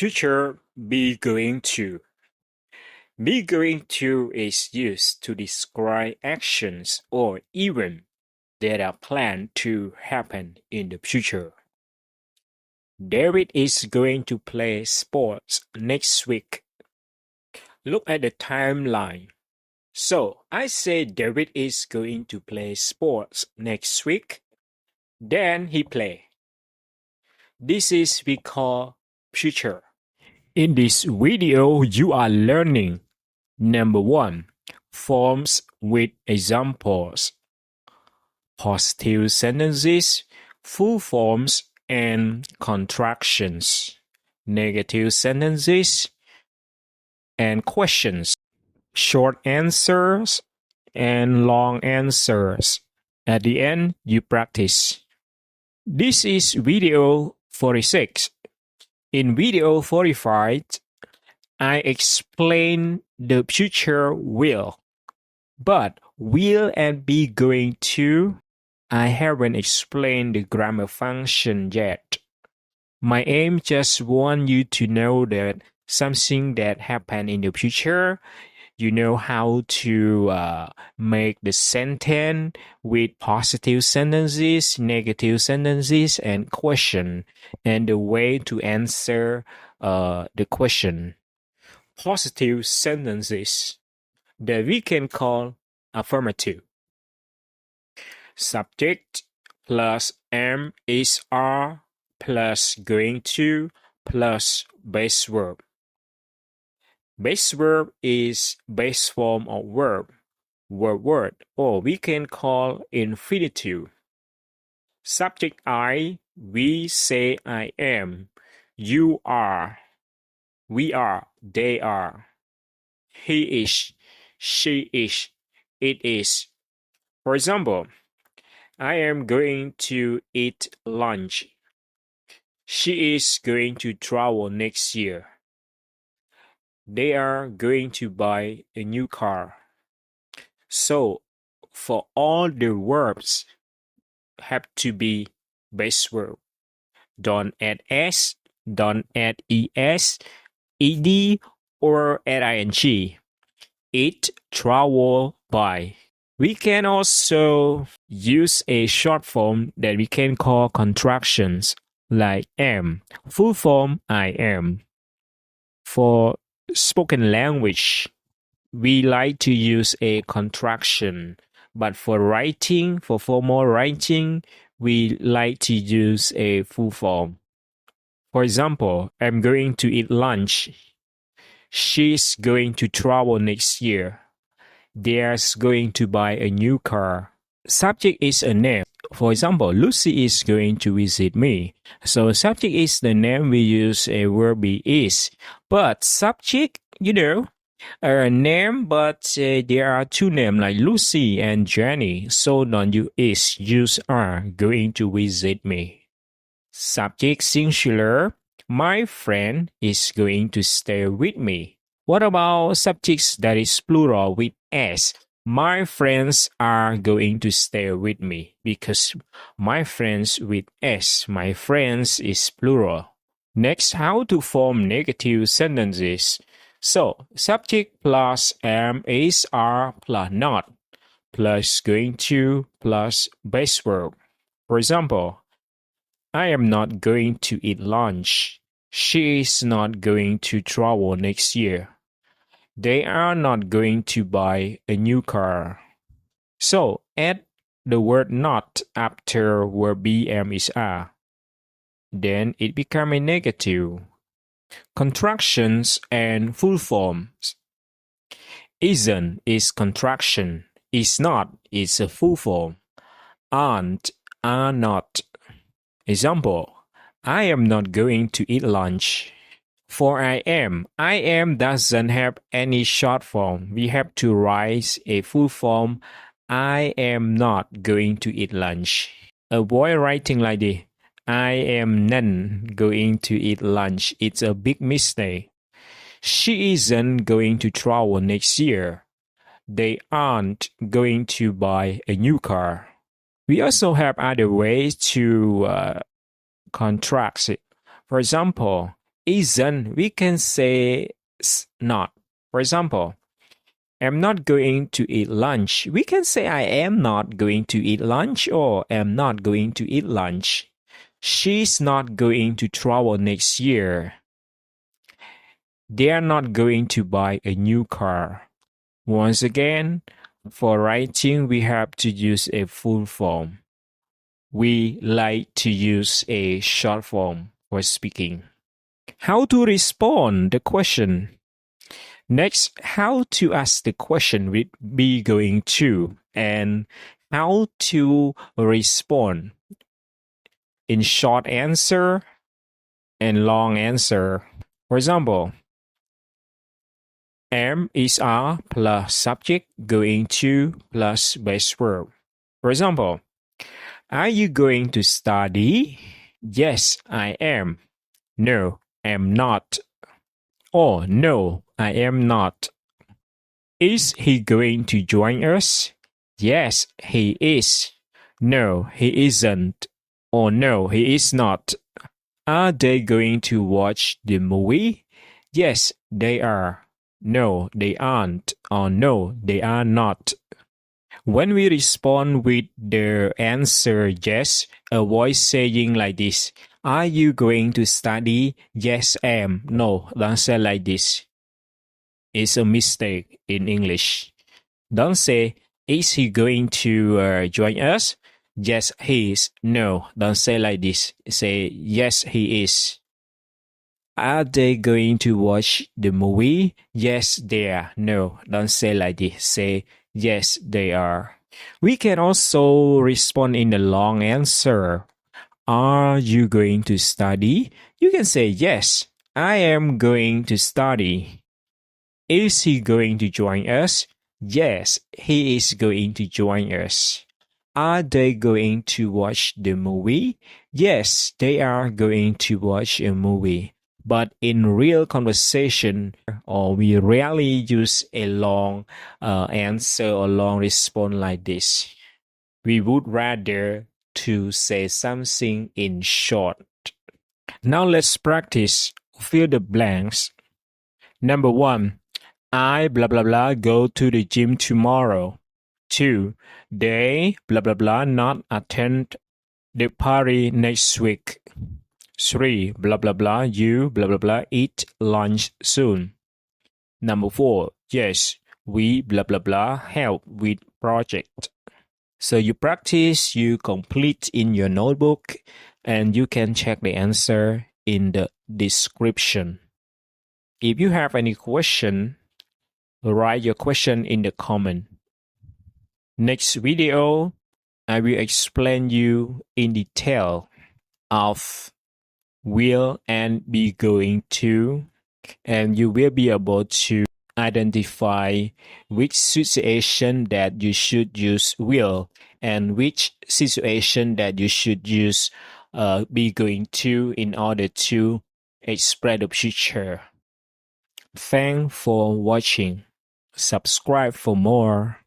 Future be going to. Be going to is used to describe actions or events that are planned to happen in the future. David is going to play sports next week. Look at the timeline. So I say David is going to play sports next week. Then he play. This is we call future. In this video, you are learning number 1. Forms with examples. Positive sentences, full forms, and contractions. Negative sentences and questions. Short answers and long answers. At the end, you practice. This is video 46. In video 45, I explain the future will. But will and be going to, I haven't explained the grammar function yet. My aim just want you to know that something that happened in the future, you know how to make the sentence with positive sentences, negative sentences, and question, and the way to answer the question. Positive sentences that we can call affirmative. Subject plus am is are plus going to plus base verb. Base verb is base form of verb, word, or we can call infinitive. Subject I, we say I am, you are, we are, they are, he is, she is, it is. For example, I am going to eat lunch. She is going to travel next year. They are going to buy a new car. So, for all the verbs have to be base verb. Don't add s, don't add es, ed, or add ing. Eat, travel, buy. We can also use a short form that we can call contractions, like am, full form I am. For spoken language, we like to use a contraction, but for writing, for formal writing, we like to use a full form. For example, I'm going to eat lunch. She's going to travel next year. They're going to buy a new car. Subject is a name. For example, Lucy is going to visit me. So subject is the name, we use a verb be is. But subject, a name, but there are two names like Lucy and Jenny. So don't use is, use are, going to visit me. Subject singular, my friend is going to stay with me. What about subjects that is plural with s? My friends are going to stay with me, because my friends with s, my friends is plural. Next, how to form negative sentences. So, subject plus am, is, are, plus not, plus going to, plus base verb. For example, I am not going to eat lunch. She is not going to travel next year. They are not going to buy a new car. So, add the word not after verb be, am, is, are. Then it becomes a negative. Contractions and full forms. Isn't is contraction. Is not is a full form. Aren't, are not. Example, I am not going to eat lunch. For I am doesn't have any short form. We have to write a full form. I am not going to eat lunch. Avoid writing like this. I am not going to eat lunch. It's a big mistake. She isn't going to travel next year. They aren't going to buy a new car. We also have other ways to contract it. For example, isn't, we can say not. For example, I'm not going to eat lunch. We can say I am not going to eat lunch or am not going to eat lunch. She's not going to travel next year. They are not going to buy a new car. Once again, for writing, we have to use a full form. We like to use a short form for speaking. How to respond the question. Next, how to ask the question with be going to and how to respond in short answer and long answer. For example, am is are plus subject going to plus base verb. For example, are you going to study? Yes, I am. No, I'm not. Oh, no, I am not. Is he going to join us? Yes, he is. No, he isn't. Oh, no, he is not. Are they going to watch the movie? Yes, they are. No, they aren't. Or no, they are not. When we respond with the answer yes, avoid saying like this. Are you going to study? Yes, I am. No, don't say like this. It's a mistake in English. Don't say, is he going to join us? Yes, he is. No, don't say like this. Say, yes, he is. Are they going to watch the movie? Yes, they are. No, don't say like this. Say, yes, they are. We can also respond in the long answer. Are you going to study? You can say, yes, I am going to study. Is he going to join us? Yes, he is going to join us. Are they going to watch the movie? Yes, they are going to watch a movie. But in real conversation, or we rarely use a long answer or long response like this. We would rather to say something in short. Now let's practice. Fill the blanks. Number 1. I blah blah blah go to the gym tomorrow. 2. They blah blah blah not attend the party next week. 3. Blah blah blah you blah blah blah eat lunch soon. Number 4. Yes, we blah blah blah help with project. So you practice, you complete in your notebook, and you can check the answer in the description. If you have any question, write your question in the comment. Next video, I will explain you in detail of will and be going to, and you will be able to identify which situation that you should use will and which situation that you should use be going to in order to express the future. Thanks for watching. Subscribe for more.